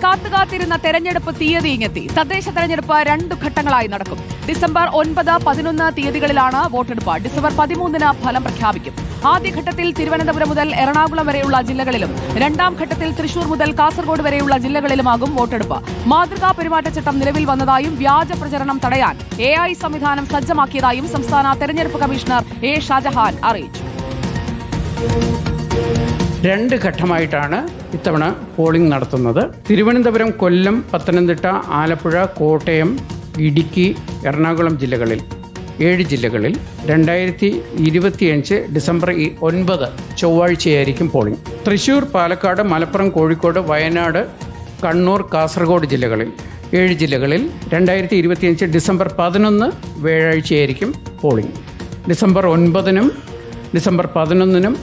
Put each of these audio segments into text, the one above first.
കാത്തുകാത്തിരുന്ന തെരഞ്ഞെടുപ്പ് തീയതി ഇങ്ങെത്തി. തദ്ദേശ തെരഞ്ഞെടുപ്പ് 2 ഘട്ടങ്ങളായി നടക്കും. ഡിസംബർ 9, 11 തീയതികളിലാണ് വോട്ടെടുപ്പ്. ഡിസംബർ 13 ഫലം പ്രഖ്യാപിക്കും. ആദ്യഘട്ടത്തിൽ തിരുവനന്തപുരം മുതൽ എറണാകുളം വരെയുള്ള ജില്ലകളിലും രണ്ടാം ഘട്ടത്തിൽ തൃശൂർ മുതൽ കാസർഗോഡ് വരെയുള്ള ജില്ലകളിലുമാകും വോട്ടെടുപ്പ്. മാതൃകാ പെരുമാറ്റച്ചട്ടം നിലവിൽ വന്നതായും വ്യാജ പ്രചരണം തടയാൻ AI സംവിധാനം സജ്ജമാക്കിയതായും സംസ്ഥാന തെരഞ്ഞെടുപ്പ് കമ്മീഷണർ A. ഷാജഹാൻ അറിയിച്ചു. 2 ഘട്ടമായിട്ടാണ് ഇത്തവണ പോളിംഗ് നടത്തുന്നത്. തിരുവനന്തപുരം, കൊല്ലം, പത്തനംതിട്ട, ആലപ്പുഴ, കോട്ടയം, ഇടുക്കി, എറണാകുളം ജില്ലകളിൽ 7 ജില്ലകളിൽ 2025 ഡിസംബർ 9 ചൊവ്വാഴ്ചയായിരിക്കും പോളിംഗ്. തൃശൂർ, പാലക്കാട്, മലപ്പുറം, കോഴിക്കോട്, വയനാട്, കണ്ണൂർ, കാസർഗോഡ് ജില്ലകളിൽ 7 ജില്ലകളിൽ 2025 ഡിസംബർ 11 വ്യാഴാഴ്ചയായിരിക്കും പോളിംഗ്. ഡിസംബർ 9-നും ഡിസംബർ 11-നും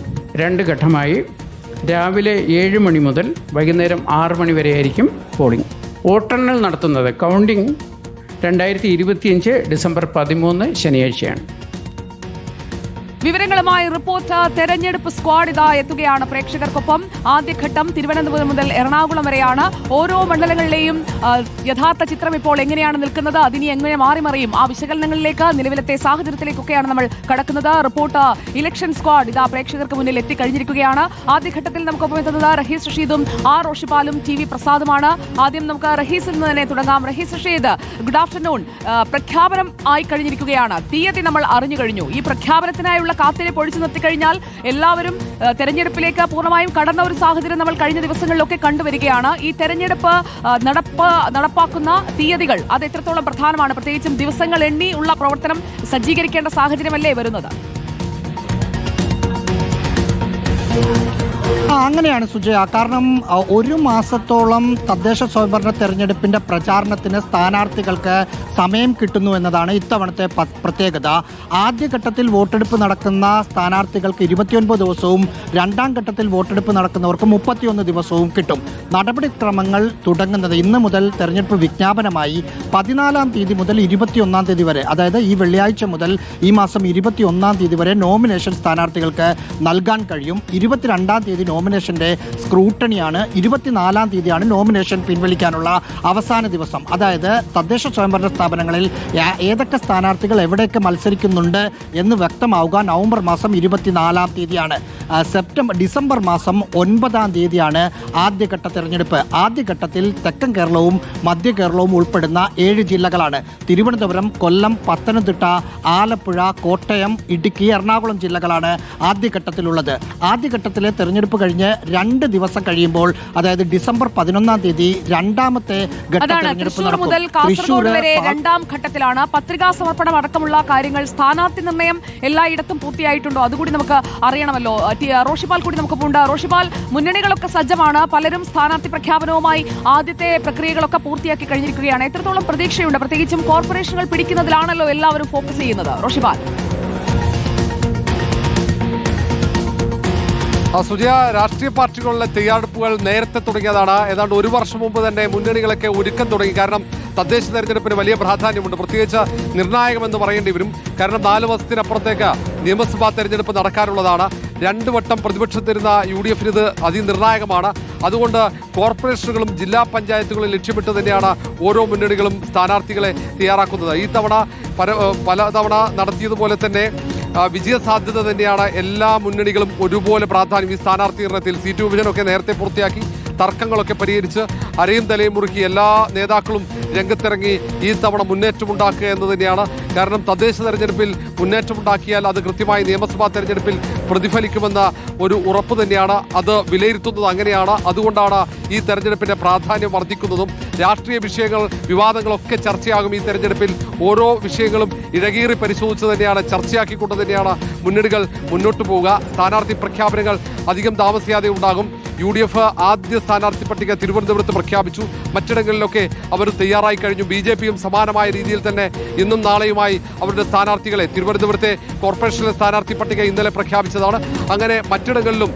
2 ഘട്ടമായി രാവിലെ 7 മണി മുതൽ വൈകുന്നേരം 6 മണി വരെയായിരിക്കും പോളിംഗ്. വോട്ടെണ്ണൽ നടത്തുന്നത് കൗണ്ടിംഗ് 2025 ഡിസംബർ 13 ശനിയാഴ്ചയാണ്. വിവരങ്ങളുമായി റിപ്പോർട്ടർ തെരഞ്ഞെടുപ്പ് സ്ക്വാഡ് ഇതാ എത്തുകയാണ് പ്രേക്ഷകർക്കൊപ്പം. ആദ്യഘട്ടം തിരുവനന്തപുരം മുതൽ എറണാകുളം വരെയാണ്. ഓരോ മണ്ഡലങ്ങളിലെയും യഥാർത്ഥ ചിത്രം ഇപ്പോൾ എങ്ങനെയാണ് നിൽക്കുന്നത്, അതിനി എങ്ങനെ മാറിമറിയും, ആ വിശകലനങ്ങളിലേക്ക്, നിലവിലത്തെ സാഹചര്യത്തിലേക്കൊക്കെയാണ് നമ്മൾ കടക്കുന്നത്. റിപ്പോർട്ടർ ഇലക്ഷൻ സ്ക്വാഡ് ഇതാ പ്രേക്ഷകർക്ക് മുന്നിൽ എത്തിക്കഴിഞ്ഞിരിക്കുകയാണ്. ആദ്യഘട്ടത്തിൽ നമുക്കൊപ്പം എത്തുന്നത് റഹീസ് റഷീദും R. റോഷിപാലും TV പ്രസാദുമാണ്. ആദ്യം നമുക്ക് റഹീസിൽ നിന്ന് തന്നെ തുടങ്ങാം. Rahees Rasheed, good afternoon. പ്രഖ്യാപനം ആയി കഴിഞ്ഞിരിക്കുകയാണ്. തീയതി നമ്മൾ അറിഞ്ഞു കഴിഞ്ഞു. ഈ പ്രഖ്യാപനത്തിനായുള്ള കാത്തിരിപ്പ് ഒഴിച്ചു നിർത്തിക്കഴിഞ്ഞാൽ എല്ലാവരും തെരഞ്ഞെടുപ്പിലേക്ക് പൂർണ്ണമായും കടന്ന ഒരു സാഹചര്യം നമ്മൾ കഴിഞ്ഞ ദിവസങ്ങളിലൊക്കെ കണ്ടുവരികയാണ്. ഈ തെരഞ്ഞെടുപ്പ് നടപ്പാക്കുന്ന തീയതികൾ അത് എത്രത്തോളം പ്രധാനമാണ്? പ്രത്യേകിച്ചും ദിവസങ്ങൾ എണ്ണി ഉള്ള പ്രവർത്തനം സജ്ജീകരിക്കേണ്ട സാഹചര്യമല്ലേ വരുന്നത്? അങ്ങനെയാണ് സുജയ. കാരണം 1 മാസത്തോളം തദ്ദേശ സ്വയംഭരണ തെരഞ്ഞെടുപ്പിന്റെ പ്രചാരണത്തിന് സ്ഥാനാർത്ഥികൾക്ക് സമയം കിട്ടുന്നു എന്നതാണ് ഇത്തവണത്തെ പ്രത്യേകത. ആദ്യഘട്ടത്തിൽ വോട്ടെടുപ്പ് നടക്കുന്ന സ്ഥാനാർത്ഥികൾക്ക് 29 ദിവസവും രണ്ടാം ഘട്ടത്തിൽ വോട്ടെടുപ്പ് നടക്കുന്നവർക്ക് 31 ദിവസവും കിട്ടും. നടപടിക്രമങ്ങൾ തുടങ്ങുന്നത് ഇന്ന് മുതൽ തെരഞ്ഞെടുപ്പ് വിജ്ഞാപനമായി 14-ാം തീയതി മുതൽ 21-ാം തീയതി വരെ, അതായത് ഈ വെള്ളിയാഴ്ച മുതൽ ഈ മാസം 21-ാം തീയതി വരെ നോമിനേഷൻ സ്ഥാനാർത്ഥികൾക്ക് നൽകാൻ കഴിയും. 22-ാം തീയതി നോമിനേഷന്റെ സ്ക്രൂട്ടണിയാണ്. 24-ാം തീയതിയാണ് നോമിനേഷൻ പിൻവലിക്കാനുള്ള അവസാന ദിവസം. അതായത് തദ്ദേശ സ്വയംഭരണ സ്ഥാപനങ്ങളിൽ ഏതൊക്കെ സ്ഥാനാർത്ഥികൾ എവിടെയൊക്കെ മത്സരിക്കുന്നുണ്ട് എന്ന് വ്യക്തമാവുക നവംബർ മാസം 24-ാം തീയതിയാണ്. ഡിസംബർ മാസം 9-ാം തീയതിയാണ് ആദ്യഘട്ട തെരഞ്ഞെടുപ്പ്. ആദ്യഘട്ടത്തിൽ തെക്കൻ കേരളവും മധ്യ കേരളവും ഉൾപ്പെടുന്ന 7 ജില്ലകളാണ്. തിരുവനന്തപുരം, കൊല്ലം, പത്തനംതിട്ട, ആലപ്പുഴ, കോട്ടയം, ഇടുക്കി, എറണാകുളം ജില്ലകളാണ് ആദ്യഘട്ടത്തിലുള്ളത്. ആദ്യഘട്ടത്തിലെ തെരഞ്ഞെടുപ്പ് കഴിഞ്ഞ് 2 ദിവസം കഴിയുമ്പോൾ, അതായത് ഡിസംബർ 11-ാം തീയതി രണ്ടാമത്തെ ഘട്ട തെരഞ്ഞെടുപ്പ് നടക്കും. തൃശൂർ വരെ രണ്ടാം ഘട്ടത്തിലാണ്. പത്രികാ സമർപ്പണം അടക്കമുള്ള കാര്യങ്ങൾ, സ്ഥാനാർത്ഥി നിർണയം എല്ലായിടത്തും പൂർത്തിയായിട്ടുണ്ടോ? അതുകൂടി നമുക്ക് അറിയണമല്ലോ. റോഷിപാൽ കൂടി നമുക്കൊപ്പമുണ്ട്. റോഷിപാൽ, മുന്നണികളൊക്കെ സജ്ജമാണ്. പലരും സ്ഥാനാർത്ഥി പ്രഖ്യാപനവുമായി ആദ്യത്തെ പ്രക്രിയകളൊക്കെ പൂർത്തിയാക്കി കഴിഞ്ഞിരിക്കുകയാണ്. എത്രത്തോളം പ്രതീക്ഷയുണ്ട്? പ്രത്യേകിച്ചും കോർപ്പറേഷനുകൾ പിടിക്കുന്നതിലാണല്ലോ എല്ലാവരും ഫോക്കസ് ചെയ്യുന്നത്. റോഷിപാൽ. സുജയ, രാഷ്ട്രീയ പാർട്ടികളുടെ തയ്യാറെടുപ്പുകൾ നേരത്തെ തുടങ്ങിയതാണ്. ഏതാണ്ട് 1 വർഷം മുമ്പ് തന്നെ മുന്നണികളൊക്കെ ഒരുക്കം തുടങ്ങി. കാരണം തദ്ദേശ തെരഞ്ഞെടുപ്പിന് വലിയ പ്രാധാന്യമുണ്ട്, പ്രത്യേകിച്ച് നിർണായകമെന്ന് പറയേണ്ടി വരും. കാരണം 4 മാസത്തിനപ്പുറത്തേക്ക് നിയമസഭാ തെരഞ്ഞെടുപ്പ് നടക്കാനുള്ളതാണ്. 2 വട്ടം പ്രതിപക്ഷത്തിരുന്ന UDF-ന് ഇത് അതിനിർണായകമാണ്. അതുകൊണ്ട് കോർപ്പറേഷനുകളും ജില്ലാ പഞ്ചായത്തുകളും ലക്ഷ്യമിട്ട് തന്നെയാണ് ഓരോ മുന്നണികളും സ്ഥാനാർത്ഥികളെ തയ്യാറാക്കുന്നത്. ഈ തവണ പലതവണ നടത്തിയതുപോലെ തന്നെ വിജയസാധ്യത തന്നെയാണ് എല്ലാ മുന്നണികളും ഒരുപോലെ പ്രാധാന്യം. ഈ സ്ഥാനാർത്ഥി നിർണയത്തിൽ സീറ്റ് വിഭജനമൊക്കെ നേരത്തെ പൂർത്തിയാക്കി, തർക്കങ്ങളൊക്കെ പരിഹരിച്ച് അരയും തലയും മുറുക്കി എല്ലാ നേതാക്കളും രംഗത്തിറങ്ങി ഈ തവണ മുന്നേറ്റമുണ്ടാക്കുക എന്ന് തന്നെയാണ്. കാരണം തദ്ദേശ തെരഞ്ഞെടുപ്പിൽ മുന്നേറ്റമുണ്ടാക്കിയാൽ അത് കൃത്യമായി നിയമസഭാ തെരഞ്ഞെടുപ്പിൽ പ്രതിഫലിക്കുമെന്ന ഒരു ഉറപ്പ് തന്നെയാണ്. അത് വിലയിരുത്തുന്നത് അങ്ങനെയാണ്. അതുകൊണ്ടാണ് ഈ തെരഞ്ഞെടുപ്പിന്റെ പ്രാധാന്യം വർദ്ധിക്കുന്നതും. രാഷ്ട്രീയ വിഷയങ്ങൾ, വിവാദങ്ങളൊക്കെ ചർച്ചയാകും ഈ തെരഞ്ഞെടുപ്പിൽ. ഓരോ വിഷയങ്ങളും ഇഴകീറി പരിശോധിച്ച് തന്നെയാണ്, ചർച്ചയാക്കിക്കൊണ്ട് തന്നെയാണ് മുന്നണികൾ മുന്നോട്ട് പോവുക. സ്ഥാനാർത്ഥി പ്രഖ്യാപനങ്ങൾ അധികം താമസിയാതെ ഉണ്ടാകും. UDF ആദ്യ സ്ഥാനാർത്ഥി പട്ടിക തിരുവനന്തപുരത്ത് പ്രഖ്യാപിച്ചു. മറ്റിടങ്ങളിലൊക്കെ അവർ തയ്യാറായി കഴിഞ്ഞു. BJP-യും സമാനമായ രീതിയിൽ തന്നെ ഇന്നും നാളെയുമായി അവരുടെ സ്ഥാനാർത്ഥികളെ, തിരുവനന്തപുരത്തെ കോർപ്പറേഷനിലെ സ്ഥാനാർത്ഥി പട്ടിക ഇന്നലെ പ്രഖ്യാപിച്ചതാണ്. അങ്ങനെ മറ്റിടങ്ങളിലും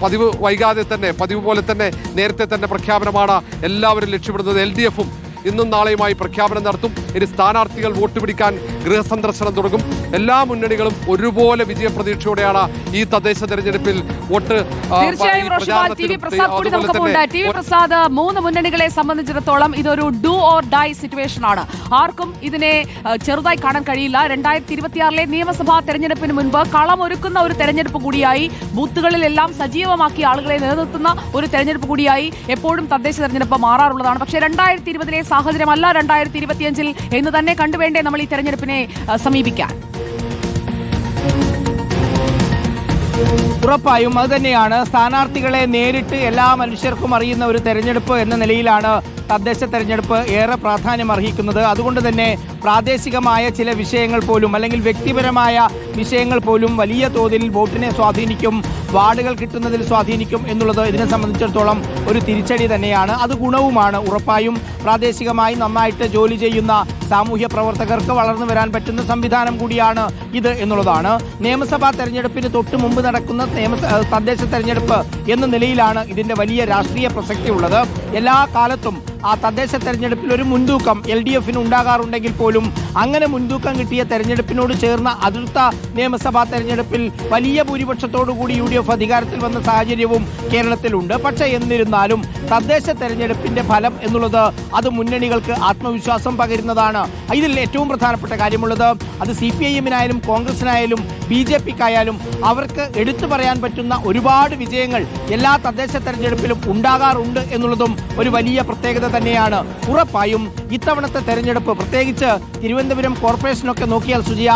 പതിവ് വൈകാതെ തന്നെ, പതിവ് പോലെ തന്നെ നേരത്തെ തന്നെ പ്രഖ്യാപനമാണ് എല്ലാവരും ലക്ഷ്യമിടുന്നത്. LDF-ഉം ഇന്നും നാളെയുമായി പ്രഖ്യാപനം നടത്തും. ഇനി സ്ഥാനാർത്ഥികൾ വോട്ട് പിടിക്കാൻ ഗൃഹസന്ദർശനം തുടങ്ങും. എല്ലാ മുന്നണികളും ഒരുപോലെ വിജയപ്രതീക്ഷയോടെയാണ് ഈ തദ്ദേശ തെരഞ്ഞെടുപ്പിൽ വോട്ട് തീർച്ചയായും റോഷിപാൽ, ടി വി പ്രസാദ് കൂടി നമുക്കൊപ്പമുണ്ട്. ടി വി പ്രസാദ്, മൂന്ന് മുന്നണികളെ സംബന്ധിച്ചിടത്തോളം ഇതൊരു ഡു ഓർ ഡൈ സിറ്റുവേഷൻ ആണ്. ആർക്കും ഇതിനെ ചെറുതായി കാണാൻ കഴിയില്ല. 2026 നിയമസഭാ തെരഞ്ഞെടുപ്പിന് മുൻപ് കളമൊരുക്കുന്ന ഒരു തെരഞ്ഞെടുപ്പ് കൂടിയായി, ബൂത്തുകളിലെല്ലാം സജീവമാക്കി ആളുകളെ നിലനിർത്തുന്ന ഒരു തെരഞ്ഞെടുപ്പ് കൂടിയായി എപ്പോഴും തദ്ദേശ തെരഞ്ഞെടുപ്പ് മാറാറുള്ളതാണ്. പക്ഷേ 2020 സാഹചര്യമല്ല 2025 എന്ന് തന്നെ കണ്ടുവേണ്ടേ നമ്മൾ ഈ തെരഞ്ഞെടുപ്പിനെ സമീപിക്കാൻ? ഉറപ്പായും അത് തന്നെയാണ്. സ്ഥാനാർത്ഥികളെ നേരിട്ട് എല്ലാ മനുഷ്യർക്കും അറിയുന്ന ഒരു തെരഞ്ഞെടുപ്പ് എന്ന നിലയിലാണ് തദ്ദേശ തെരഞ്ഞെടുപ്പ് ഏറെ പ്രാധാന്യം അർഹിക്കുന്നത്. അതുകൊണ്ട് തന്നെ പ്രാദേശികമായ ചില വിഷയങ്ങൾ പോലും അല്ലെങ്കിൽ വ്യക്തിപരമായ വിഷയങ്ങൾ പോലും വലിയ തോതിൽ വോട്ടിനെ സ്വാധീനിക്കും, വാർഡുകൾ കിട്ടുന്നതിൽ സ്വാധീനിക്കും എന്നുള്ളത് ഇതിനെ സംബന്ധിച്ചിടത്തോളം ഒരു തിരിച്ചടി തന്നെയാണ്. അത് ഗുണവുമാണ്. ഉറപ്പായും പ്രാദേശികമായി നന്നായിട്ട് ജോലി ചെയ്യുന്ന സാമൂഹ്യ പ്രവർത്തകർക്ക് വളർന്നു വരാൻ പറ്റുന്ന സംവിധാനം കൂടിയാണ് ഇത് എന്നുള്ളതാണ്. നിയമസഭാ തെരഞ്ഞെടുപ്പിന് തൊട്ട് മുമ്പ് നടക്കുന്ന തദ്ദേശ തെരഞ്ഞെടുപ്പ് എന്ന നിലയിലാണ് ഇതിന്റെ വലിയ രാഷ്ട്രീയ പ്രസക്തി ഉള്ളത്. എല്ലാ കാലത്തും ആ തദ്ദേശ തെരഞ്ഞെടുപ്പിൽ ഒരു മുൻതൂക്കം LDF ഉണ്ടാകാറുണ്ടെങ്കിൽ പോലും അങ്ങനെ മുൻതൂക്കം കിട്ടിയ തെരഞ്ഞെടുപ്പിനോട് ചേർന്ന അടുത്ത നിയമസഭാ തെരഞ്ഞെടുപ്പിൽ വലിയ ഭൂരിപക്ഷത്തോടുകൂടി UDF അധികാരത്തിൽ വന്ന സാഹചര്യവും കേരളത്തിലുണ്ട്. പക്ഷേ എന്നിരുന്നാലും തദ്ദേശ തെരഞ്ഞെടുപ്പിന്റെ ഫലം എന്നുള്ളത് അത് മുന്നണികൾക്ക് ആത്മവിശ്വാസം പകരുന്നതാണ്. ഇതിൽ ഏറ്റവും പ്രധാനപ്പെട്ട കാര്യമുള്ളത് അത് CPIM-നായാലും കോൺഗ്രസിനായാലും BJP-ക്കായാലും അവർക്ക് എടുത്തു പറയാൻ പറ്റുന്ന ഒരുപാട് വിജയങ്ങൾ എല്ലാ തദ്ദേശ തെരഞ്ഞെടുപ്പിലും ഉണ്ടാകാറുണ്ട് എന്നുള്ളതും ഒരു വലിയ പ്രത്യേകത തന്നെയാണ്. ഉറപ്പായും ഇത്തവണത്തെ തെരഞ്ഞെടുപ്പ് പ്രത്യേകിച്ച് തിരുവനന്തപുരം കോർപ്പറേഷനൊക്കെ നോക്കിയാൽ സുജിയ